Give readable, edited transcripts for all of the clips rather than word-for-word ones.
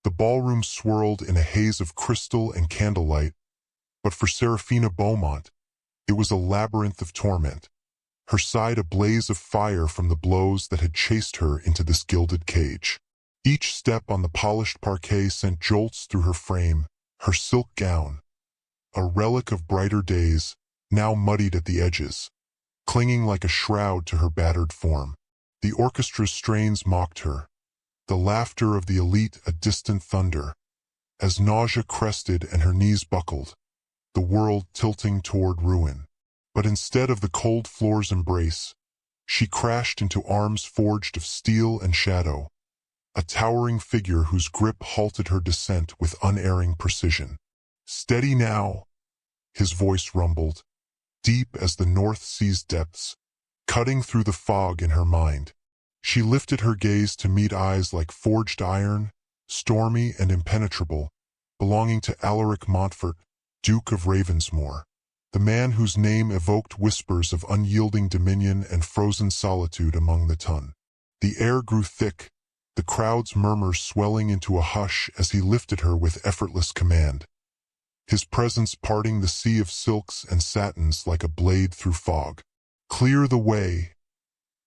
The ballroom swirled in a haze of crystal and candlelight, but for Serafina Beaumont, it was a labyrinth of torment, her side a blaze of fire from the blows that had chased her into this gilded cage. Each step on the polished parquet sent jolts through her frame, her silk gown, a relic of brighter days, now muddied at the edges, clinging like a shroud to her battered form. The orchestra's strains mocked her, the laughter of the elite a distant thunder, as nausea crested and her knees buckled, the world tilting toward ruin. But instead of the cold floor's embrace, she crashed into arms forged of steel and shadow, a towering figure whose grip halted her descent with unerring precision. "Steady now," his voice rumbled, deep as the North Sea's depths, cutting through the fog in her mind. She lifted her gaze to meet eyes like forged iron, stormy and impenetrable, belonging to Alaric Montfort, Duke of Ravensmoor, the man whose name evoked whispers of unyielding dominion and frozen solitude among the ton. The air grew thick, the crowd's murmurs swelling into a hush as he lifted her with effortless command, his presence parting the sea of silks and satins like a blade through fog. "Clear the way,"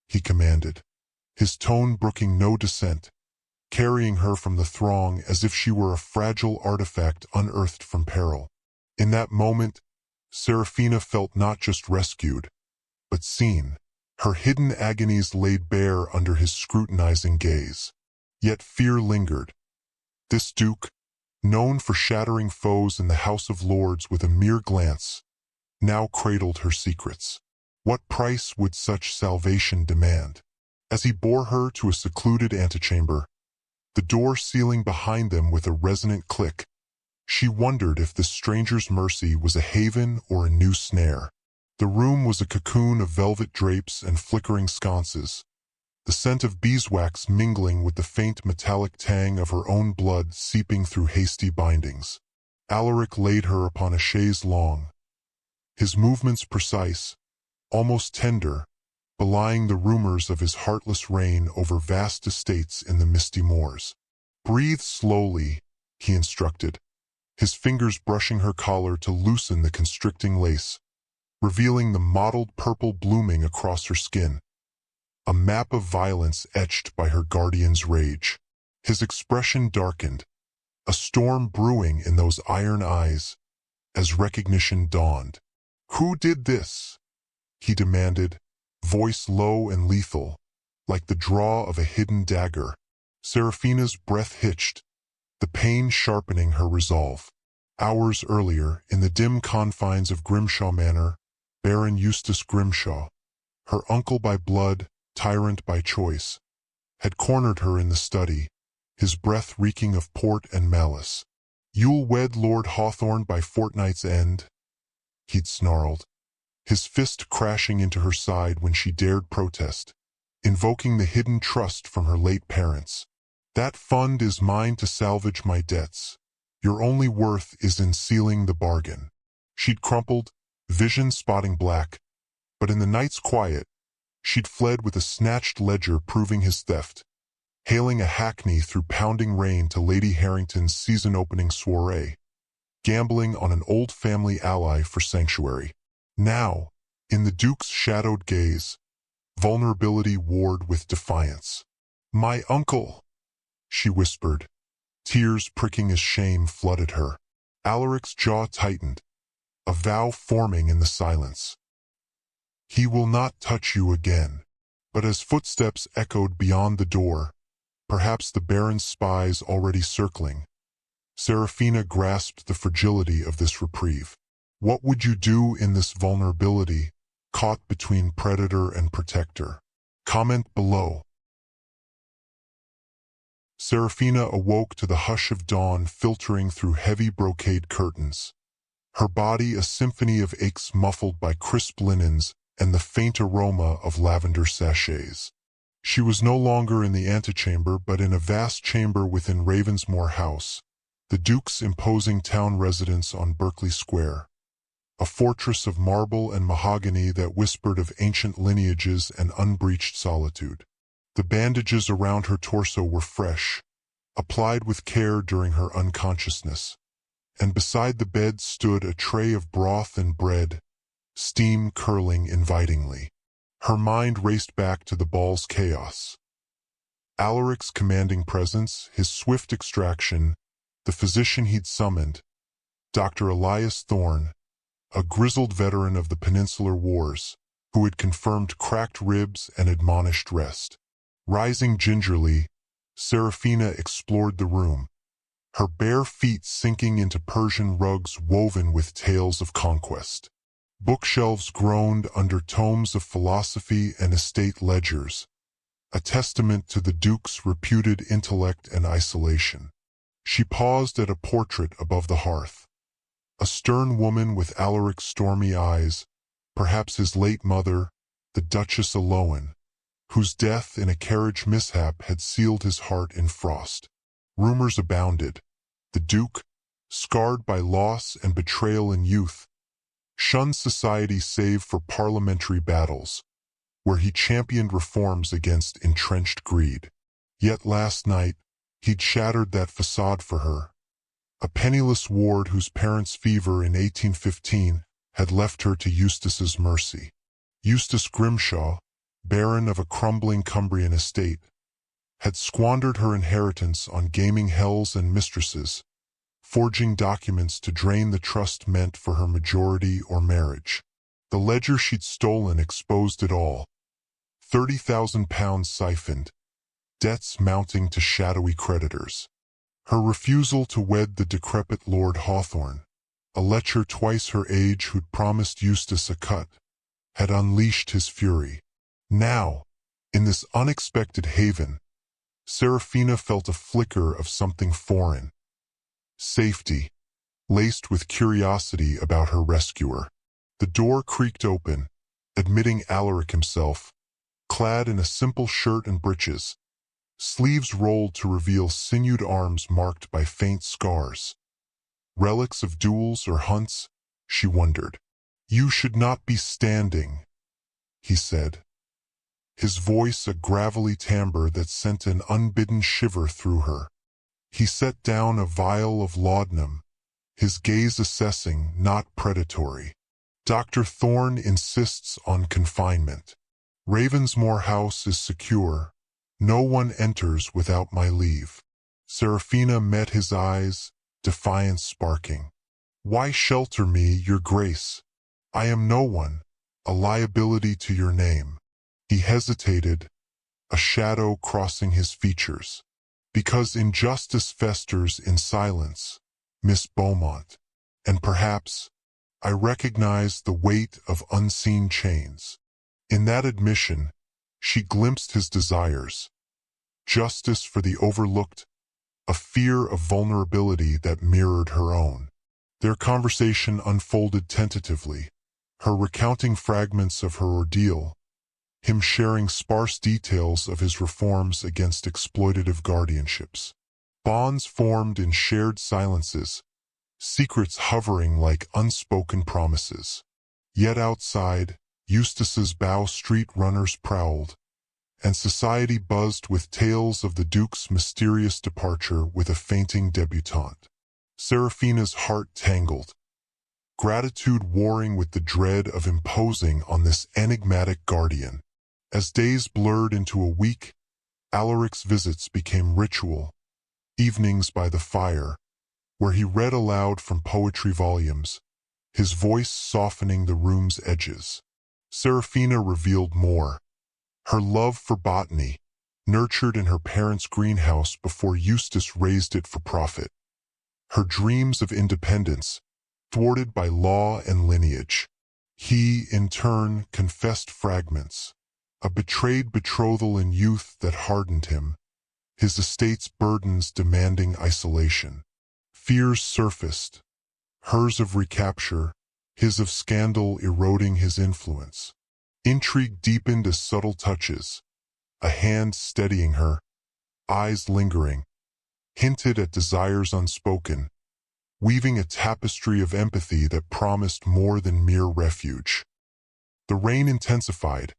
he commanded, his tone brooking no dissent, carrying her from the throng as if she were a fragile artifact unearthed from peril. In that moment, Serafina felt not just rescued, but seen, her hidden agonies laid bare under his scrutinizing gaze. Yet fear lingered. This duke, known for shattering foes in the House of Lords with a mere glance, now cradled her secrets. What price would such salvation demand? As he bore her to a secluded antechamber, the door sealing behind them with a resonant click, she wondered if this stranger's mercy was a haven or a new snare. The room was a cocoon of velvet drapes and flickering sconces, the scent of beeswax mingling with the faint metallic tang of her own blood seeping through hasty bindings. Alaric laid her upon a chaise longue, his movements precise, almost tender, belying the rumors of his heartless reign over vast estates in the misty moors. "Breathe slowly," he instructed, his fingers brushing her collar to loosen the constricting lace, revealing the mottled purple blooming across her skin, a map of violence etched by her guardian's rage. His expression darkened, a storm brewing in those iron eyes, as recognition dawned. "Who did this?" he demanded, voice low and lethal, like the draw of a hidden dagger. Serafina's breath hitched, the pain sharpening her resolve. Hours earlier, in the dim confines of Grimshaw Manor, Baron Eustace Grimshaw, her uncle by blood, tyrant by choice, had cornered her in the study, his breath reeking of port and malice. "You'll wed Lord Hawthorne by fortnight's end," he'd snarled, his fist crashing into her side when she dared protest, invoking the hidden trust from her late parents. "That fund is mine to salvage my debts. Your only worth is in sealing the bargain." She'd crumpled, vision spotting black, but in the night's quiet, she'd fled with a snatched ledger proving his theft, hailing a hackney through pounding rain to Lady Harrington's season-opening soiree, gambling on an old family ally for sanctuary. Now, in the Duke's shadowed gaze, vulnerability warred with defiance. "My uncle," she whispered, tears pricking as shame flooded her. Alaric's jaw tightened, a vow forming in the silence. "He will not touch you again." But as footsteps echoed beyond the door, perhaps the Baron's spies already circling, Serafina grasped the fragility of this reprieve. What would you do in this vulnerability, caught between predator and protector? Comment below. Serafina awoke to the hush of dawn filtering through heavy brocade curtains, her body a symphony of aches muffled by crisp linens and the faint aroma of lavender sachets. She was no longer in the antechamber but in a vast chamber within Ravensmoor House, the Duke's imposing town residence on Berkeley Square, a fortress of marble and mahogany that whispered of ancient lineages and unbreached solitude. The bandages around her torso were fresh, applied with care during her unconsciousness, and beside the bed stood a tray of broth and bread, steam curling invitingly. Her mind raced back to the ball's chaos. Alaric's commanding presence, his swift extraction, the physician he'd summoned, Dr. Elias Thorne, a grizzled veteran of the Peninsular Wars, who had confirmed cracked ribs and admonished rest. Rising gingerly, Serafina explored the room, her bare feet sinking into Persian rugs woven with tales of conquest. Bookshelves groaned under tomes of philosophy and estate ledgers, a testament to the Duke's reputed intellect and isolation. She paused at a portrait above the hearth. A stern woman with Alaric's stormy eyes, perhaps his late mother, the Duchess Aloan, whose death in a carriage mishap had sealed his heart in frost. Rumors abounded. The Duke, scarred by loss and betrayal in youth, shunned society save for parliamentary battles, where he championed reforms against entrenched greed. Yet last night, he'd shattered that facade for her. A penniless ward whose parents' fever in 1815 had left her to Eustace's mercy. Eustace Grimshaw, baron of a crumbling Cumbrian estate, had squandered her inheritance on gaming hells and mistresses, forging documents to drain the trust meant for her majority or marriage. The ledger she'd stolen exposed it all. £30,000 siphoned, debts mounting to shadowy creditors. Her refusal to wed the decrepit Lord Hawthorne, a lecher twice her age who'd promised Eustace a cut, had unleashed his fury. Now, in this unexpected haven, Serafina felt a flicker of something foreign. Safety, laced with curiosity about her rescuer. The door creaked open, admitting Alaric himself, clad in a simple shirt and breeches, sleeves rolled to reveal sinewed arms marked by faint scars. Relics of duels or hunts, she wondered. "You should not be standing," he said, his voice a gravelly timbre that sent an unbidden shiver through her. He set down a vial of laudanum, his gaze assessing, not predatory. "Dr. Thorne insists on confinement. Ravensmoor House is secure. No one enters without my leave." Serafina met his eyes, defiance sparking. "Why shelter me, your grace? I am no one, a liability to your name." He hesitated, a shadow crossing his features. "Because injustice festers in silence, Miss Beaumont, and perhaps I recognize the weight of unseen chains." In that admission, she glimpsed his desires. Justice for the overlooked, a fear of vulnerability that mirrored her own. Their conversation unfolded tentatively, her recounting fragments of her ordeal, him sharing sparse details of his reforms against exploitative guardianships. Bonds formed in shared silences, secrets hovering like unspoken promises. Yet outside, Eustace's Bow Street runners prowled, and society buzzed with tales of the Duke's mysterious departure with a fainting debutante. Serafina's heart tangled, gratitude warring with the dread of imposing on this enigmatic guardian. As days blurred into a week, Alaric's visits became ritual, evenings by the fire, where he read aloud from poetry volumes, his voice softening the room's edges. Serafina revealed more. Her love for botany, nurtured in her parents' greenhouse before Eustace raised it for profit. Her dreams of independence, thwarted by law and lineage. He, in turn, confessed fragments. A betrayed betrothal in youth that hardened him, his estate's burdens demanding isolation. Fears surfaced, hers of recapture, his of scandal eroding his influence. Intrigue deepened as subtle touches, a hand steadying her, eyes lingering, hinted at desires unspoken, weaving a tapestry of empathy that promised more than mere refuge. The rain intensified,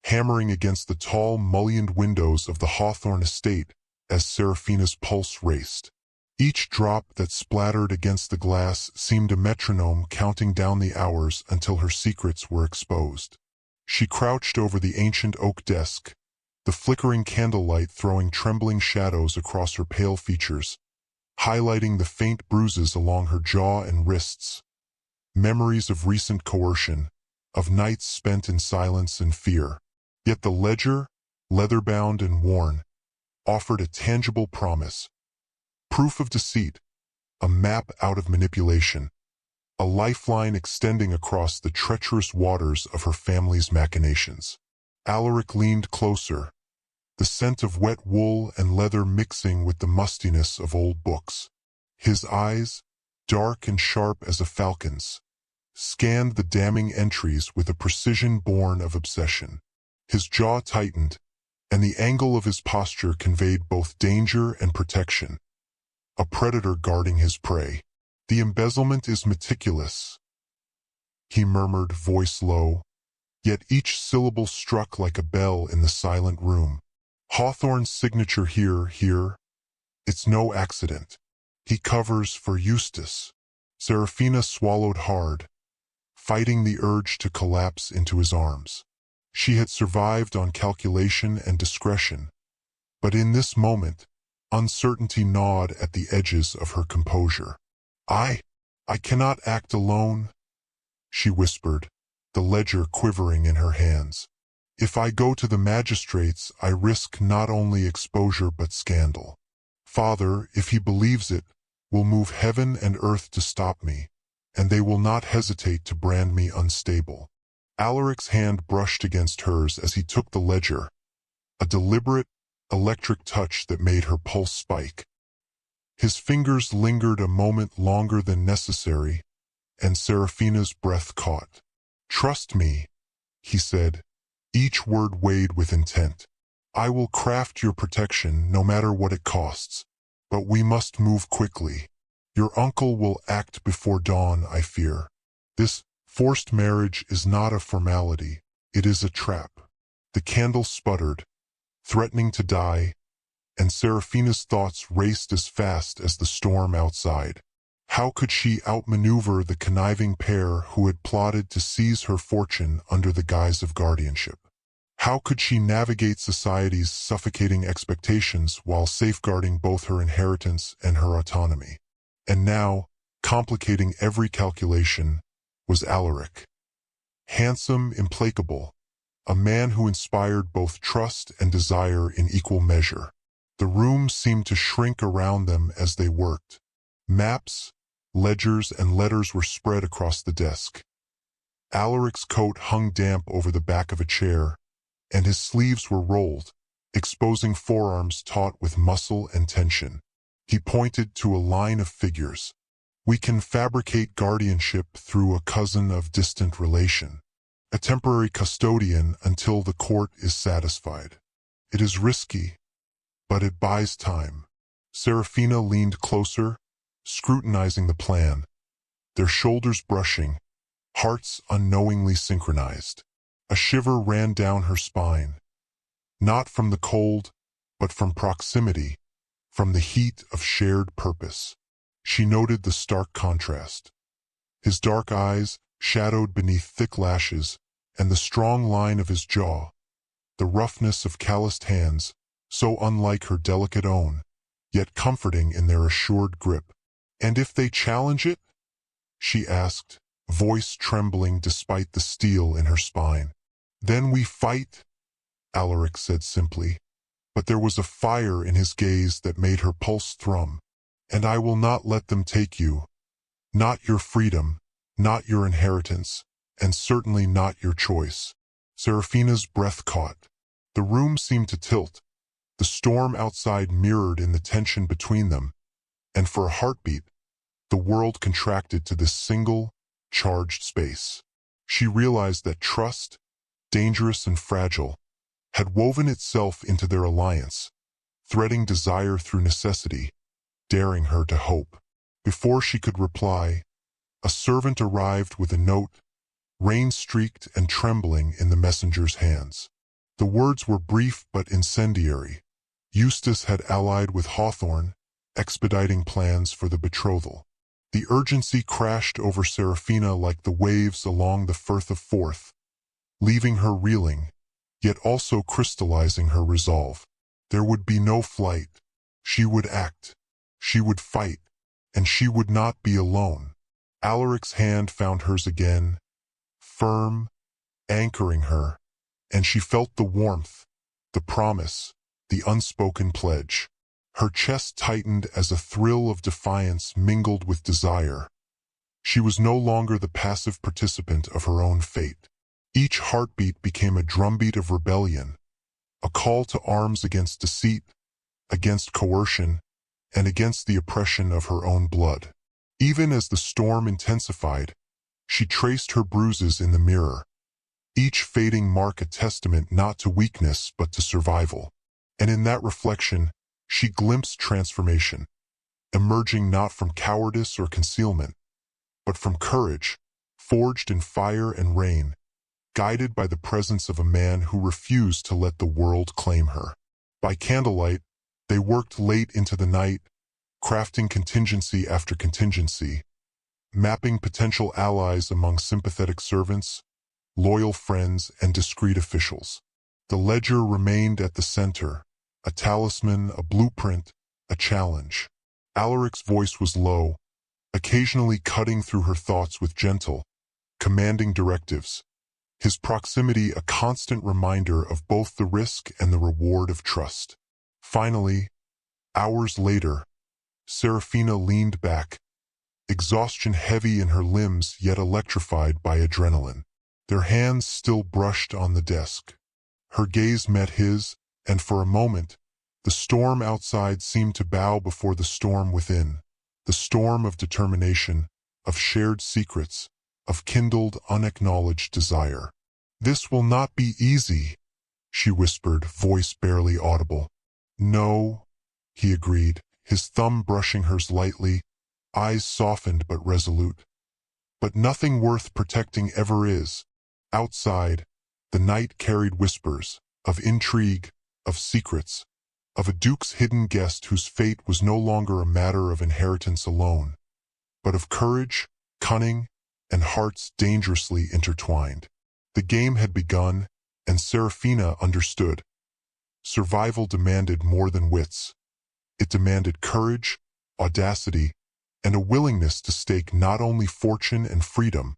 hammering against the tall, mullioned windows of the Hawthorne estate as Seraphina's pulse raced. Each drop that splattered against the glass seemed a metronome counting down the hours until her secrets were exposed. She crouched over the ancient oak desk, the flickering candlelight throwing trembling shadows across her pale features, highlighting the faint bruises along her jaw and wrists, memories of recent coercion, of nights spent in silence and fear. Yet the ledger, leather-bound and worn, offered a tangible promise, proof of deceit, a map out of manipulation, a lifeline extending across the treacherous waters of her family's machinations. Alaric leaned closer, the scent of wet wool and leather mixing with the mustiness of old books. His eyes, dark and sharp as a falcon's, scanned the damning entries with a precision born of obsession. His jaw tightened, and the angle of his posture conveyed both danger and protection. A predator guarding his prey. "The embezzlement is meticulous," he murmured, voice low, yet each syllable struck like a bell in the silent room. "Hawthorne's signature here. It's no accident. He covers for Eustace." Seraphina swallowed hard, fighting the urge to collapse into his arms. She had survived on calculation and discretion, but in this moment, uncertainty gnawed at the edges of her composure. I cannot act alone," she whispered, the ledger quivering in her hands. "If I go to the magistrates, I risk not only exposure but scandal. Father, if he believes it, will move heaven and earth to stop me, and they will not hesitate to brand me unstable." Alaric's hand brushed against hers as he took the ledger, a deliberate, electric touch that made her pulse spike. His fingers lingered a moment longer than necessary, and Seraphina's breath caught. "Trust me," he said, each word weighed with intent. "I will craft your protection no matter what it costs, but we must move quickly. Your uncle will act before dawn, I fear. This forced marriage is not a formality, it is a trap." The candle sputtered, threatening to die, and Seraphina's thoughts raced as fast as the storm outside. How could she outmaneuver the conniving pair who had plotted to seize her fortune under the guise of guardianship? How could she navigate society's suffocating expectations while safeguarding both her inheritance and her autonomy? And now, complicating every calculation, was Alaric. Handsome, implacable, a man who inspired both trust and desire in equal measure. The room seemed to shrink around them as they worked. Maps, ledgers, and letters were spread across the desk. Alaric's coat hung damp over the back of a chair, and his sleeves were rolled, exposing forearms taut with muscle and tension. He pointed to a line of figures. "We can fabricate guardianship through a cousin of distant relation, a temporary custodian until the court is satisfied. It is risky, but it buys time." Seraphina leaned closer, scrutinizing the plan, their shoulders brushing, hearts unknowingly synchronized. A shiver ran down her spine, not from the cold, but from proximity, from the heat of shared purpose. She noted the stark contrast. His dark eyes, shadowed beneath thick lashes, and the strong line of his jaw, the roughness of calloused hands, so unlike her delicate own, yet comforting in their assured grip. "And if they challenge it?" she asked, voice trembling despite the steel in her spine. "Then we fight," Alaric said simply, but there was a fire in his gaze that made her pulse thrum. "And I will not let them take you. Not your freedom, not your inheritance, and certainly not your choice." Seraphina's breath caught. The room seemed to tilt. The storm outside mirrored in the tension between them, and for a heartbeat, the world contracted to this single, charged space. She realized that trust, dangerous and fragile, had woven itself into their alliance, threading desire through necessity, daring her to hope. Before she could reply, a servant arrived with a note, rain-streaked and trembling in the messenger's hands. The words were brief but incendiary. Eustace had allied with Hawthorne, expediting plans for the betrothal. The urgency crashed over Seraphina like the waves along the Firth of Forth, leaving her reeling, yet also crystallizing her resolve. There would be no flight. She would act. She would fight. And she would not be alone. Alaric's hand found hers again, firm, anchoring her, and she felt the warmth, the promise, the unspoken pledge. Her chest tightened as a thrill of defiance mingled with desire. She was no longer the passive participant of her own fate. Each heartbeat became a drumbeat of rebellion, a call to arms against deceit, against coercion, and against the oppression of her own blood. Even as the storm intensified, she traced her bruises in the mirror, each fading mark a testament not to weakness but to survival. And in that reflection, she glimpsed transformation, emerging not from cowardice or concealment, but from courage, forged in fire and rain, guided by the presence of a man who refused to let the world claim her. By candlelight, they worked late into the night, crafting contingency after contingency, mapping potential allies among sympathetic servants, loyal friends, and discreet officials. The ledger remained at the center, a talisman, a blueprint, a challenge. Alaric's voice was low, occasionally cutting through her thoughts with gentle, commanding directives, his proximity a constant reminder of both the risk and the reward of trust. Finally, hours later, Seraphina leaned back, exhaustion heavy in her limbs yet electrified by adrenaline. Their hands still brushed on the desk. Her gaze met his, and for a moment, the storm outside seemed to bow before the storm within, the storm of determination, of shared secrets, of kindled, unacknowledged desire. "This will not be easy," she whispered, voice barely audible. "No," he agreed, his thumb brushing hers lightly, eyes softened but resolute. "But nothing worth protecting ever is." Outside, the night carried whispers, of intrigue, of secrets, of a duke's hidden guest whose fate was no longer a matter of inheritance alone, but of courage, cunning, and hearts dangerously intertwined. The game had begun, and Seraphina understood. Survival demanded more than wits. It demanded courage, audacity, and a willingness to stake not only fortune and freedom,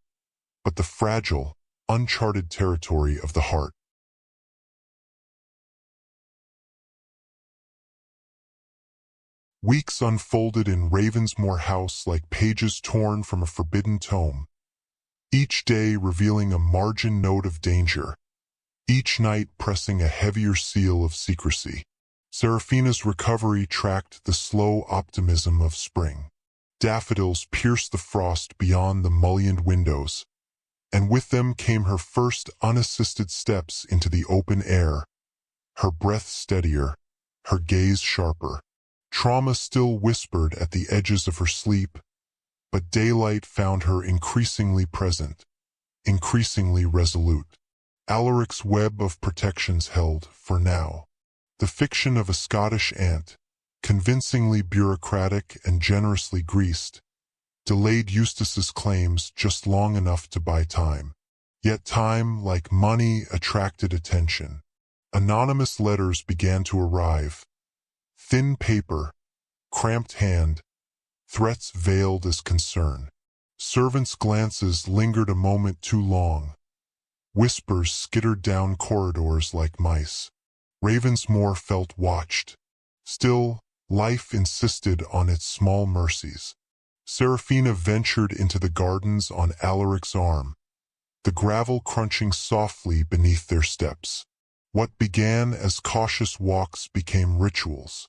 but the fragile, uncharted territory of the heart. Weeks unfolded in Ravensmoor House like pages torn from a forbidden tome, each day revealing a margin note of danger, each night pressing a heavier seal of secrecy. Seraphina's recovery tracked the slow optimism of spring. Daffodils pierced the frost beyond the mullioned windows, and with them came her first unassisted steps into the open air, her breath steadier, her gaze sharper. Trauma still whispered at the edges of her sleep, but daylight found her increasingly present, increasingly resolute. Alaric's web of protections held, for now, the fiction of a Scottish aunt, convincingly bureaucratic and generously greased, delayed Eustace's claims just long enough to buy time. Yet time, like money, attracted attention. Anonymous letters began to arrive. Thin paper, cramped hand, threats veiled as concern. Servants' glances lingered a moment too long. Whispers skittered down corridors like mice. Ravensmoor felt watched. Still, life insisted on its small mercies. Seraphina ventured into the gardens on Alaric's arm, the gravel crunching softly beneath their steps. What began as cautious walks became rituals.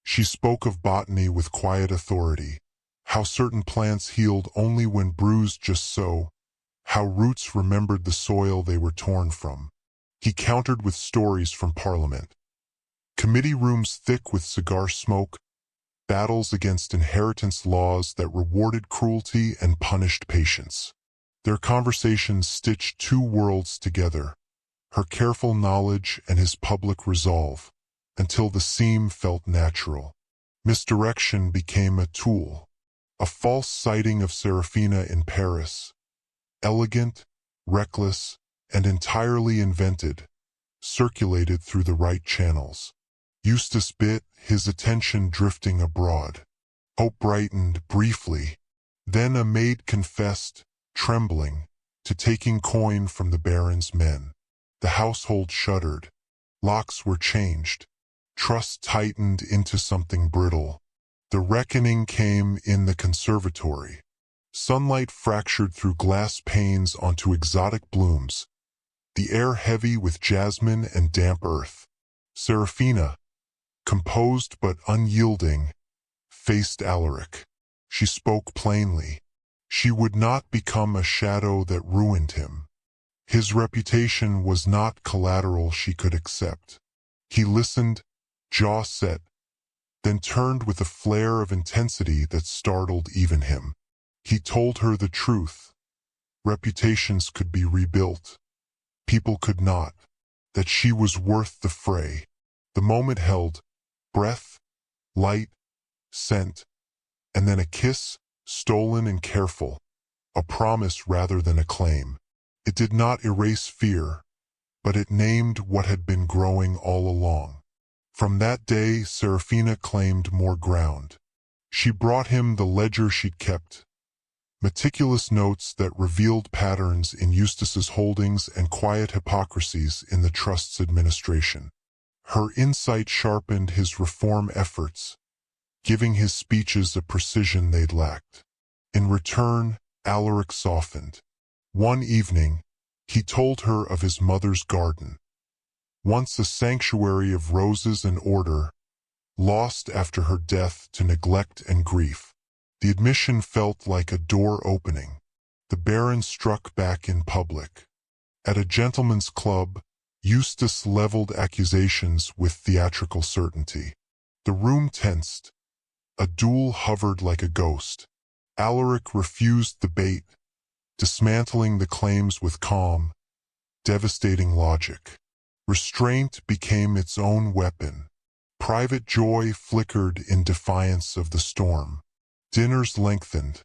She spoke of botany with quiet authority, how certain plants healed only when bruised just so, how roots remembered the soil they were torn from. He countered with stories from Parliament. Committee rooms thick with cigar smoke, battles against inheritance laws that rewarded cruelty and punished patience. Their conversations stitched two worlds together, her careful knowledge and his public resolve, until the seam felt natural. Misdirection became a tool. A false sighting of Serafina in Paris, elegant, reckless, and entirely invented, circulated through the right channels. Eustace bit, his attention drifting abroad. Hope brightened briefly. Then a maid confessed, trembling, to taking coin from the Baron's men. The household shuddered. Locks were changed. Trust tightened into something brittle. The reckoning came in the conservatory. Sunlight fractured through glass panes onto exotic blooms, the air heavy with jasmine and damp earth. Serafina, composed but unyielding, faced Alaric. She spoke plainly. She would not become a shadow that ruined him. His reputation was not collateral she could accept. He listened, jaw set, then turned with a flare of intensity that startled even him. He told her the truth. Reputations could be rebuilt. People could not. That she was worth the fray. The moment held breath, light, scent, and then a kiss, stolen and careful, a promise rather than a claim. It did not erase fear, but it named what had been growing all along. From that day, Serafina claimed more ground. She brought him the ledger she'd kept, meticulous notes that revealed patterns in Eustace's holdings and quiet hypocrisies in the trust's administration. Her insight sharpened his reform efforts, giving his speeches a precision they'd lacked. In return, Alaric softened. One evening, he told her of his mother's garden, once a sanctuary of roses and order, lost after her death to neglect and grief. The admission felt like a door opening. The Baron struck back in public. At a gentleman's club, Eustace leveled accusations with theatrical certainty. The room tensed. A duel hovered like a ghost. Alaric refused the bait, dismantling the claims with calm, devastating logic. Restraint became its own weapon. Private joy flickered in defiance of the storm. Dinners lengthened.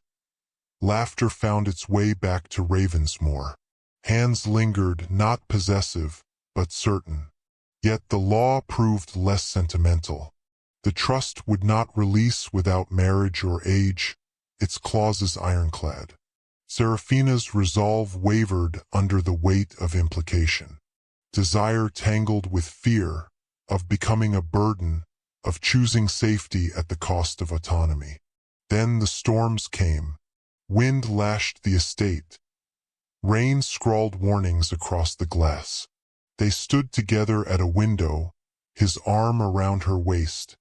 Laughter found its way back to Ravensmoor. Hands lingered, not possessive, but certain. Yet the law proved less sentimental. The trust would not release without marriage or age, its clauses ironclad. Serafina's resolve wavered under the weight of implication. Desire tangled with fear, of becoming a burden, of choosing safety at the cost of autonomy. Then the storms came. Wind lashed the estate. Rain scrawled warnings across the glass. They stood together at a window, his arm around her waist,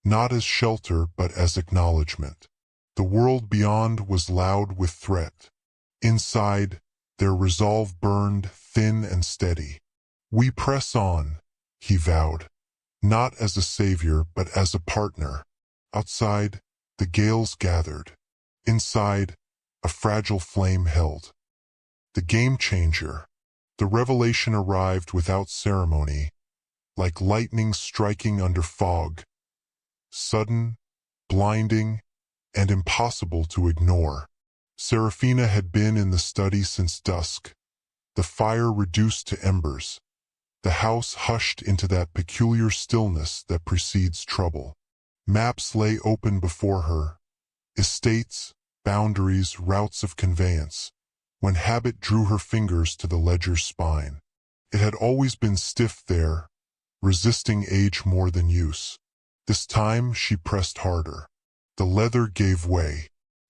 not as shelter but as acknowledgement. The world beyond was loud with threat. Inside, their resolve burned thin and steady. "We press on," he vowed, not as a savior but as a partner. Outside, the gales gathered. Inside, a fragile flame held. The game changer. The revelation arrived without ceremony, like lightning striking under fog. Sudden, blinding, and impossible to ignore. Serafina had been in the study since dusk, the fire reduced to embers. The house hushed into that peculiar stillness that precedes trouble. Maps lay open before her, estates, boundaries, routes of conveyance, when habit drew her fingers to the ledger's spine. It had always been stiff there, resisting age more than use. This time she pressed harder. The leather gave way.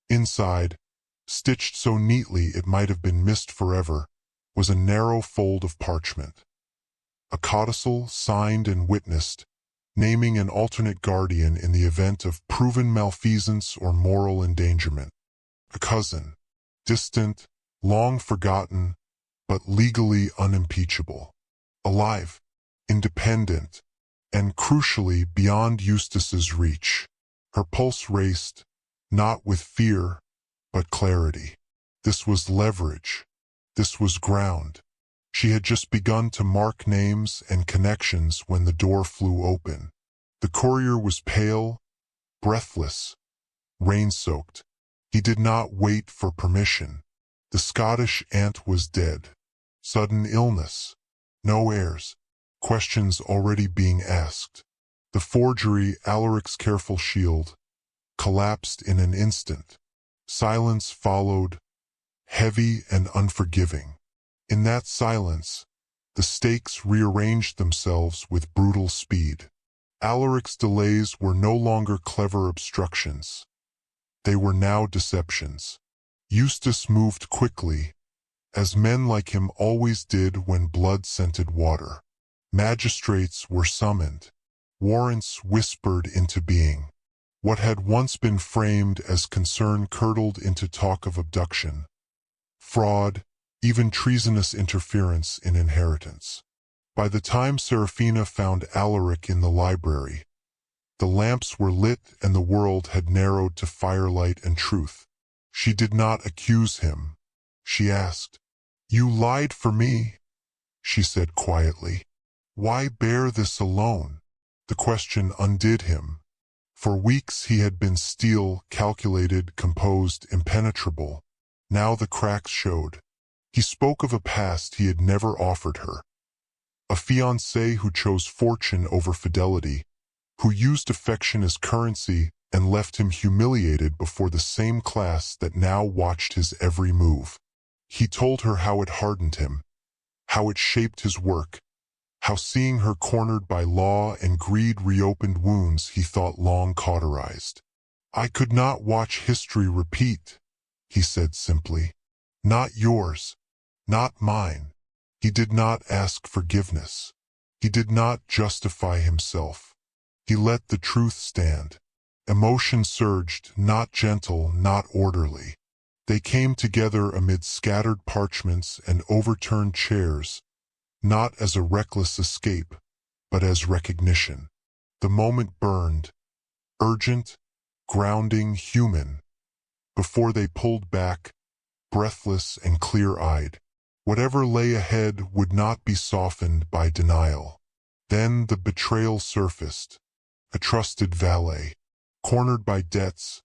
Inside, stitched so neatly it might have been missed forever, was a narrow fold of parchment. A codicil signed and witnessed, naming an alternate guardian in the event of proven malfeasance or moral endangerment. A cousin, distant, long forgotten, but legally unimpeachable. Alive, independent, and crucially beyond Eustace's reach. Her pulse raced, not with fear, but clarity. This was leverage. This was ground. She had just begun to mark names and connections when the door flew open. The courier was pale, breathless, rain-soaked. He did not wait for permission. The Scottish aunt was dead. Sudden illness. No heirs. Questions already being asked. The forgery, Alaric's careful shield, collapsed in an instant. Silence followed, heavy and unforgiving. In that silence, the stakes rearranged themselves with brutal speed. Alaric's delays were no longer clever obstructions. They were now deceptions. Eustace moved quickly, as men like him always did when blood scented water. Magistrates were summoned. Warrants whispered into being. What had once been framed as concern curdled into talk of abduction, fraud, even treasonous interference in inheritance. By the time Seraphina found Alaric in the library, the lamps were lit and the world had narrowed to firelight and truth. She did not accuse him. She asked, "You lied for me," she said quietly. "Why bear this alone?" The question undid him. For weeks he had been steel, calculated, composed, impenetrable. Now the cracks showed. He spoke of a past he had never offered her. A fiancé who chose fortune over fidelity, who used affection as currency and left him humiliated before the same class that now watched his every move. He told her how it hardened him, how it shaped his work, how seeing her cornered by law and greed reopened wounds he thought long cauterized. "I could not watch history repeat," he said simply. "Not yours, not mine." He did not ask forgiveness. He did not justify himself. He let the truth stand. Emotion surged, not gentle, not orderly. They came together amid scattered parchments and overturned chairs, not as a reckless escape, but as recognition. The moment burned, urgent, grounding, human, before they pulled back, breathless and clear-eyed. Whatever lay ahead would not be softened by denial. Then the betrayal surfaced. A trusted valet, cornered by debts,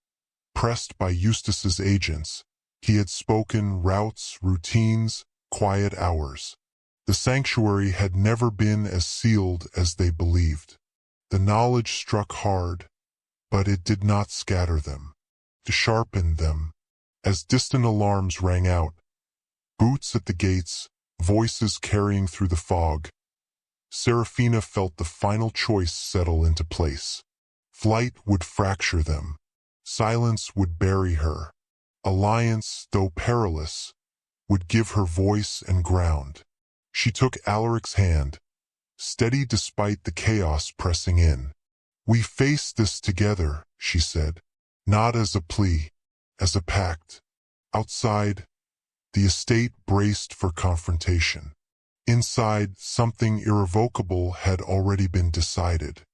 pressed by Eustace's agents. He had spoken routes, routines, quiet hours. The sanctuary had never been as sealed as they believed. The knowledge struck hard, but it did not scatter them. It sharpened them. As distant alarms rang out, boots at the gates, voices carrying through the fog, Seraphina felt the final choice settle into place. Flight would fracture them. Silence would bury her. Alliance, though perilous, would give her voice and ground. She took Alaric's hand, steady despite the chaos pressing in. "We face this together," she said, not as a plea, as a pact. Outside, the estate braced for confrontation. Inside, something irrevocable had already been decided.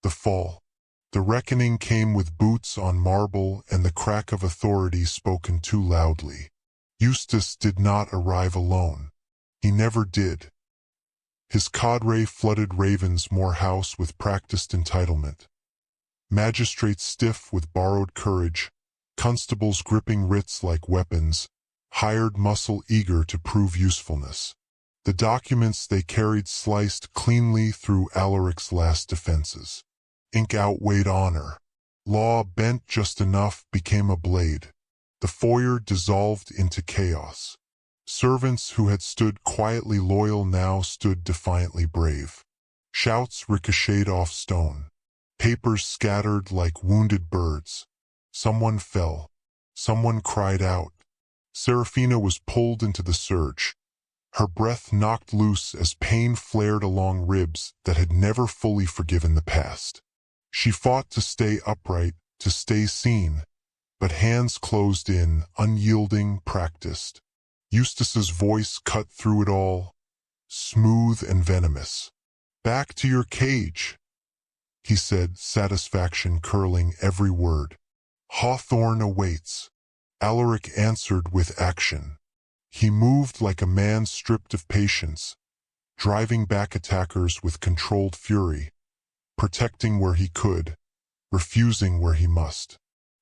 The fall. The reckoning came with boots on marble and the crack of authority spoken too loudly. Eustace did not arrive alone. He never did. His cadre flooded Ravensmoor House with practiced entitlement. Magistrates stiff with borrowed courage, constables gripping writs like weapons, hired muscle eager to prove usefulness. The documents they carried sliced cleanly through Alaric's last defenses. Ink outweighed honor. Law, bent just enough, became a blade. The foyer dissolved into chaos. Servants who had stood quietly loyal now stood defiantly brave. Shouts ricocheted off stone. Papers scattered like wounded birds. Someone fell. Someone cried out. Seraphina was pulled into the surge. Her breath knocked loose as pain flared along ribs that had never fully forgiven the past. She fought to stay upright, to stay seen, but hands closed in, unyielding, practiced. Eustace's voice cut through it all, smooth and venomous. "Back to your cage," he said, satisfaction curling every word. "Hawthorne awaits." Alaric answered with action. He moved like a man stripped of patience, driving back attackers with controlled fury, protecting where he could, refusing where he must.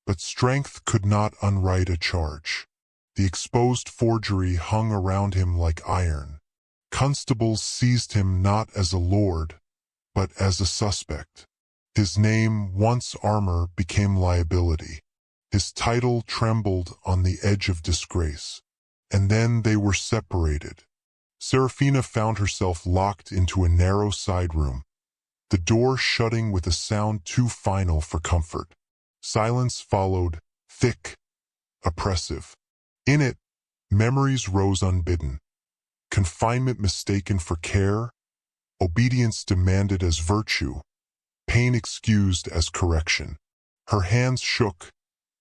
But strength could not unwrite a charge. The exposed forgery hung around him like iron. Constables seized him not as a lord, but as a suspect. His name, once armor, became liability. His title trembled on the edge of disgrace. And then they were separated. Serafina found herself locked into a narrow side room, the door shutting with a sound too final for comfort. Silence followed, thick, oppressive. In it, memories rose unbidden. Confinement mistaken for care, obedience demanded as virtue, pain excused as correction. Her hands shook,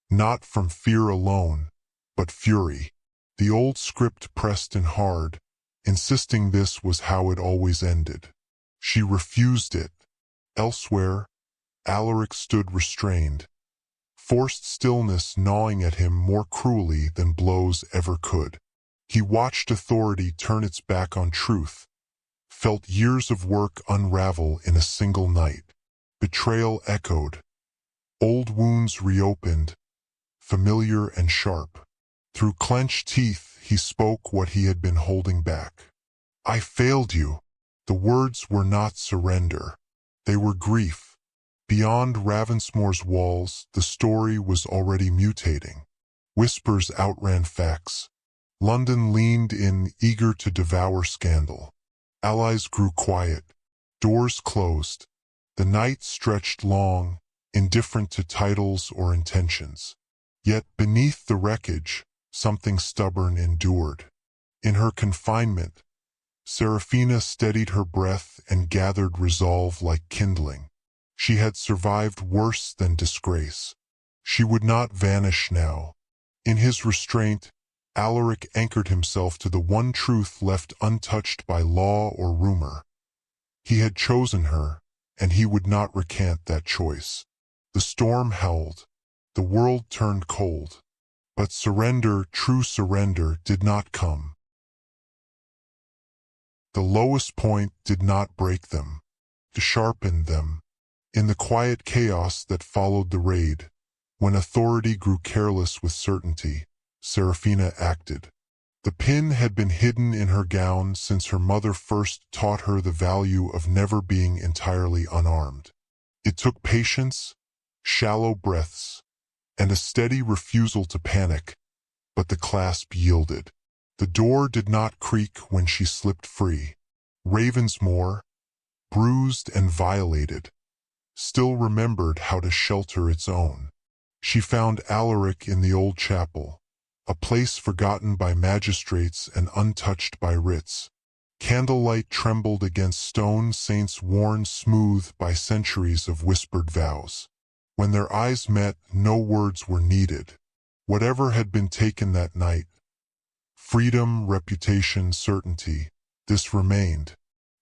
not from fear alone, but fury. The old script pressed in hard, insisting this was how it always ended. She refused it. Elsewhere, Alaric stood restrained, forced stillness gnawing at him more cruelly than blows ever could. He watched authority turn its back on truth, felt years of work unravel in a single night. Betrayal echoed. Old wounds reopened, familiar and sharp. Through clenched teeth, he spoke what he had been holding back. I failed you. The words were not surrender. They were grief. Beyond Ravensmoor's walls, the story was already mutating. Whispers outran facts. London leaned in, eager to devour scandal. Allies grew quiet. Doors closed. The night stretched long, indifferent to titles or intentions. Yet beneath the wreckage, something stubborn endured. In her confinement, Serafina steadied her breath and gathered resolve like kindling. She had survived worse than disgrace. She would not vanish now. In his restraint, Alaric anchored himself to the one truth left untouched by law or rumor. He had chosen her, and he would not recant that choice. The storm howled. The world turned cold. But surrender, true surrender, did not come. The lowest point did not break them, to sharpen them. In the quiet chaos that followed the raid, when authority grew careless with certainty, Serafina acted. The pin had been hidden in her gown since her mother first taught her the value of never being entirely unarmed. It took patience, shallow breaths, and a steady refusal to panic, but the clasp yielded. The door did not creak when she slipped free. Ravensmoor, bruised and violated, still remembered how to shelter its own. She found Alaric in the old chapel, a place forgotten by magistrates and untouched by writs. Candlelight trembled against stone saints worn smooth by centuries of whispered vows. When their eyes met, no words were needed. Whatever had been taken that night, freedom, reputation, certainty, this remained.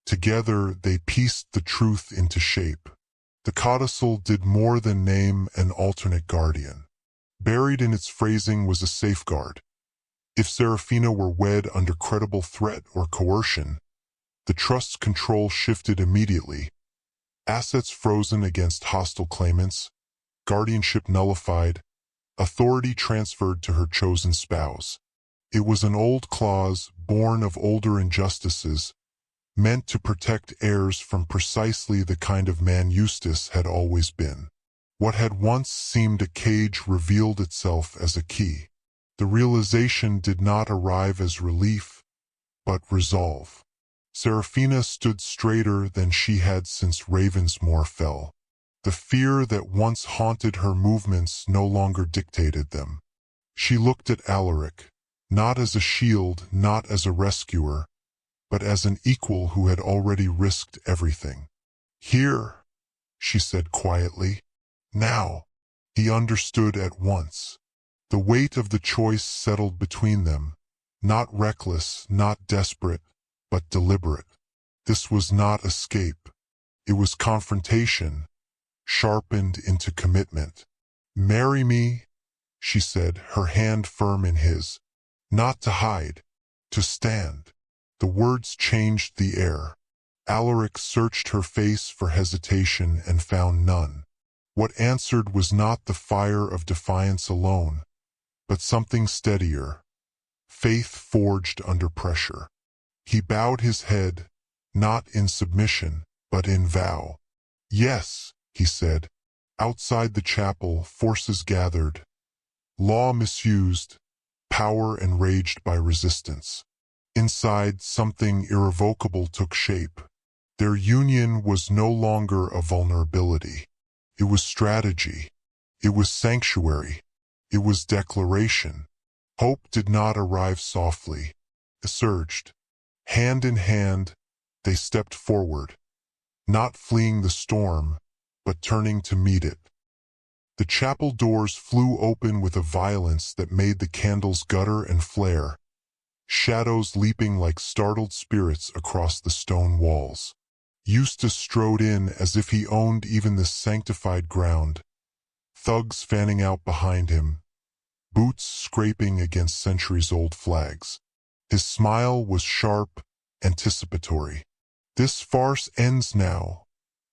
Together they pieced the truth into shape. The codicil did more than name an alternate guardian. Buried in its phrasing was a safeguard. If Serafina were wed under credible threat or coercion, the trust's control shifted immediately. Assets frozen against hostile claimants, guardianship nullified, authority transferred to her chosen spouse. It was an old clause, born of older injustices, meant to protect heirs from precisely the kind of man Eustace had always been. What had once seemed a cage revealed itself as a key. The realization did not arrive as relief, but resolve. Serafina stood straighter than she had since Ravensmoor fell. The fear that once haunted her movements no longer dictated them. She looked at Alaric, not as a shield, not as a rescuer, but as an equal who had already risked everything. Here, she said quietly. Now. He understood at once. The weight of the choice settled between them, not reckless, not desperate, but deliberate. This was not escape. It was confrontation, sharpened into commitment. Marry me, she said, her hand firm in his. Not to hide, To stand. The words changed the air. Alaric searched her face for hesitation and found none. What answered was not the fire of defiance alone, but something steadier, faith forged under pressure. He bowed his head, not in submission, but in vow. Yes, he said. Outside the chapel, forces gathered, law misused, power enraged by resistance. Inside, something irrevocable took shape. Their union was no longer a vulnerability. It was strategy. It was sanctuary. It was declaration. Hope did not arrive softly. It surged. Hand in hand, they stepped forward, not fleeing the storm, but turning to meet it. The chapel doors flew open with a violence that made the candles gutter and flare, shadows leaping like startled spirits across the stone walls. Eustace strode in as if he owned even this sanctified ground, thugs fanning out behind him, boots scraping against centuries-old flags. His smile was sharp, anticipatory. "This farce ends now,"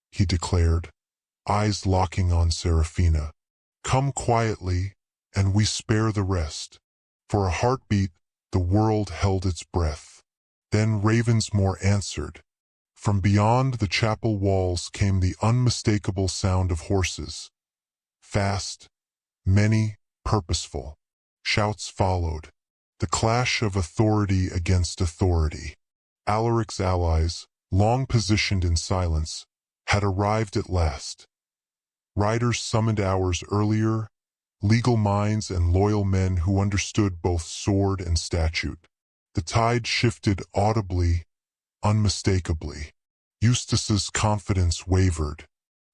he declared, eyes locking on Seraphina. "Come quietly, and we spare the rest." For a heartbeat, the world held its breath. Then Ravensmore answered. From beyond the chapel walls came the unmistakable sound of horses. Fast, many, purposeful. Shouts followed. The clash of authority against authority. Alaric's allies, long positioned in silence, had arrived at last. Riders summoned hours earlier, legal minds and loyal men who understood both sword and statute. The tide shifted audibly, unmistakably. Eustace's confidence wavered.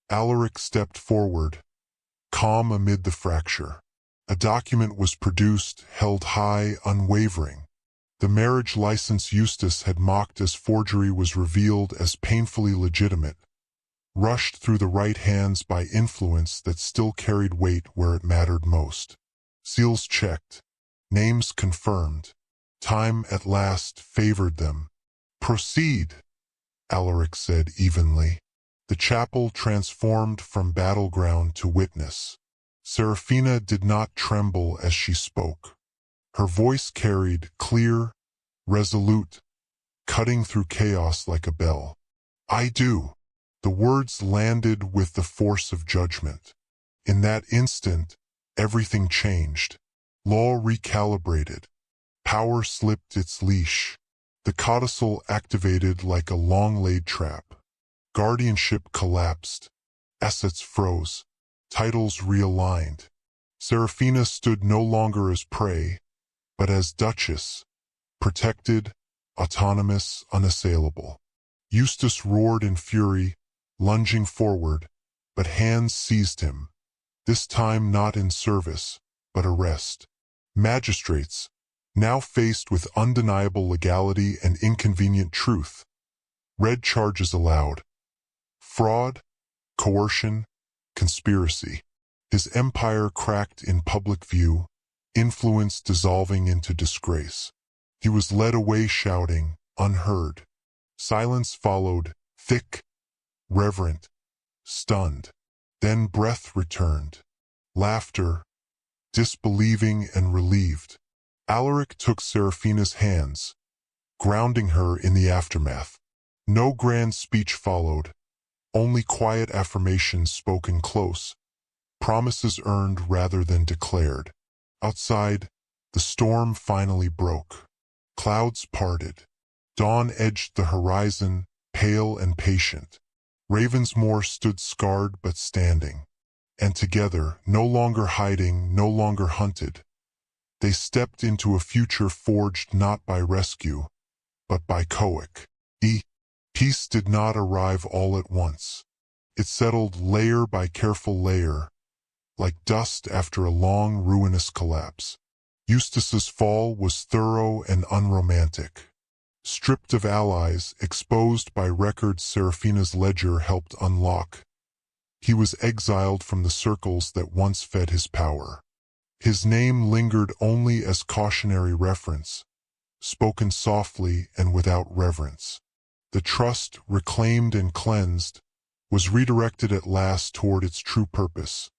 Alaric stepped forward, calm amid the fracture. A document was produced, held high, unwavering. The marriage license Eustace had mocked as forgery was revealed as painfully legitimate, rushed through the right hands by influence that still carried weight where it mattered most. Seals checked, names confirmed. Time at last favored them. "Proceed," Alaric said evenly. The chapel transformed from battleground to witness. Seraphina did not tremble as she spoke. Her voice carried, clear, resolute, cutting through chaos like a bell. "I do." The words landed with the force of judgment. In that instant, everything changed. Law recalibrated. Power slipped its leash. The codicil activated like a long-laid trap. Guardianship collapsed. Assets froze. Titles realigned. Seraphina stood no longer as prey, but as duchess, protected, autonomous, unassailable. Eustace roared in fury, lunging forward, but hands seized him, this time not in service, but arrest. Magistrates, now faced with undeniable legality and inconvenient truth, read charges aloud. Fraud, coercion, conspiracy. His empire cracked in public view, influence dissolving into disgrace. He was led away shouting, unheard. Silence followed, thick, reverent, stunned. Then breath returned. Laughter, disbelieving and relieved. Alaric took Seraphina's hands, grounding her in the aftermath. No grand speech followed, only quiet affirmations spoken close, promises earned rather than declared. Outside, the storm finally broke. Clouds parted. Dawn edged the horizon, pale and patient. Ravensmore stood scarred but standing. And together, no longer hiding, no longer hunted, they stepped into a future forged not by rescue, but by coic. Peace did not arrive all at once. It settled layer by careful layer, like dust after a long, ruinous collapse. Eustace's fall was thorough and unromantic. Stripped of allies, exposed by records Seraphina's ledger helped unlock, he was exiled from the circles that once fed his power. His name lingered only as cautionary reference, spoken softly and without reverence. The trust, reclaimed and cleansed, was redirected at last toward its true purpose.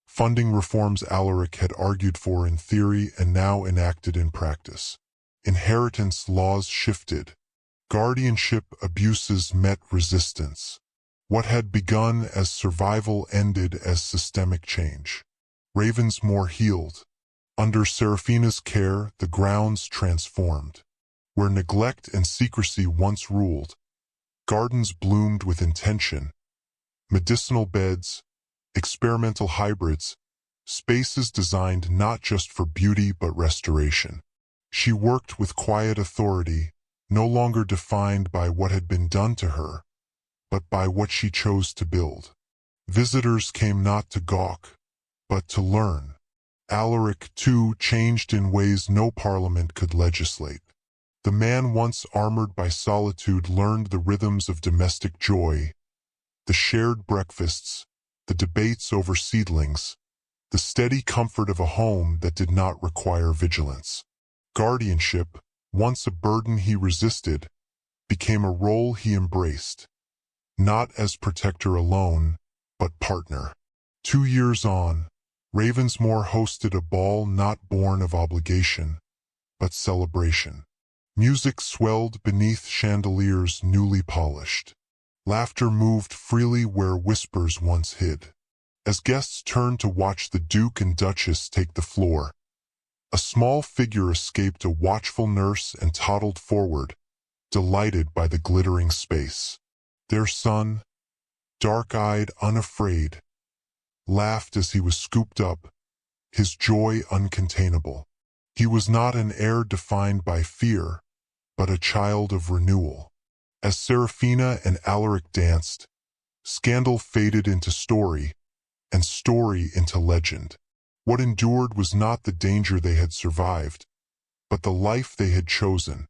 Funding reforms Alaric had argued for in theory and now enacted in practice. Inheritance laws shifted. Guardianship abuses met resistance. What had begun as survival ended as systemic change. Ravensmore healed. Under Seraphina's care, the grounds transformed. Where neglect and secrecy once ruled, gardens bloomed with intention. Medicinal beds, experimental hybrids, spaces designed not just for beauty but restoration. She worked with quiet authority, no longer defined by what had been done to her, but by what she chose to build. Visitors came not to gawk, but to learn. Alaric, too, changed in ways no parliament could legislate. The man once armored by solitude learned the rhythms of domestic joy, the shared breakfasts, the debates over seedlings, the steady comfort of a home that did not require vigilance. Guardianship, once a burden he resisted, became a role he embraced, not as protector alone, but partner. 2 years on, Ravensmore hosted a ball not born of obligation, but celebration. Music swelled beneath chandeliers newly polished. Laughter moved freely where whispers once hid. As guests turned to watch the Duke and Duchess take the floor, a small figure escaped a watchful nurse and toddled forward, delighted by the glittering space. Their son, dark-eyed, unafraid, laughed as he was scooped up, his joy uncontainable. He was not an heir defined by fear, but a child of renewal. As Seraphina and Alaric danced, scandal faded into story, and story into legend. What endured was not the danger they had survived, but the life they had chosen.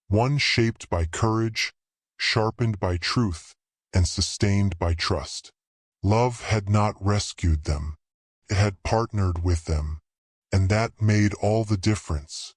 One shaped by courage, sharpened by truth, and sustained by trust. Love had not rescued them. It had partnered with them, and that made all the difference.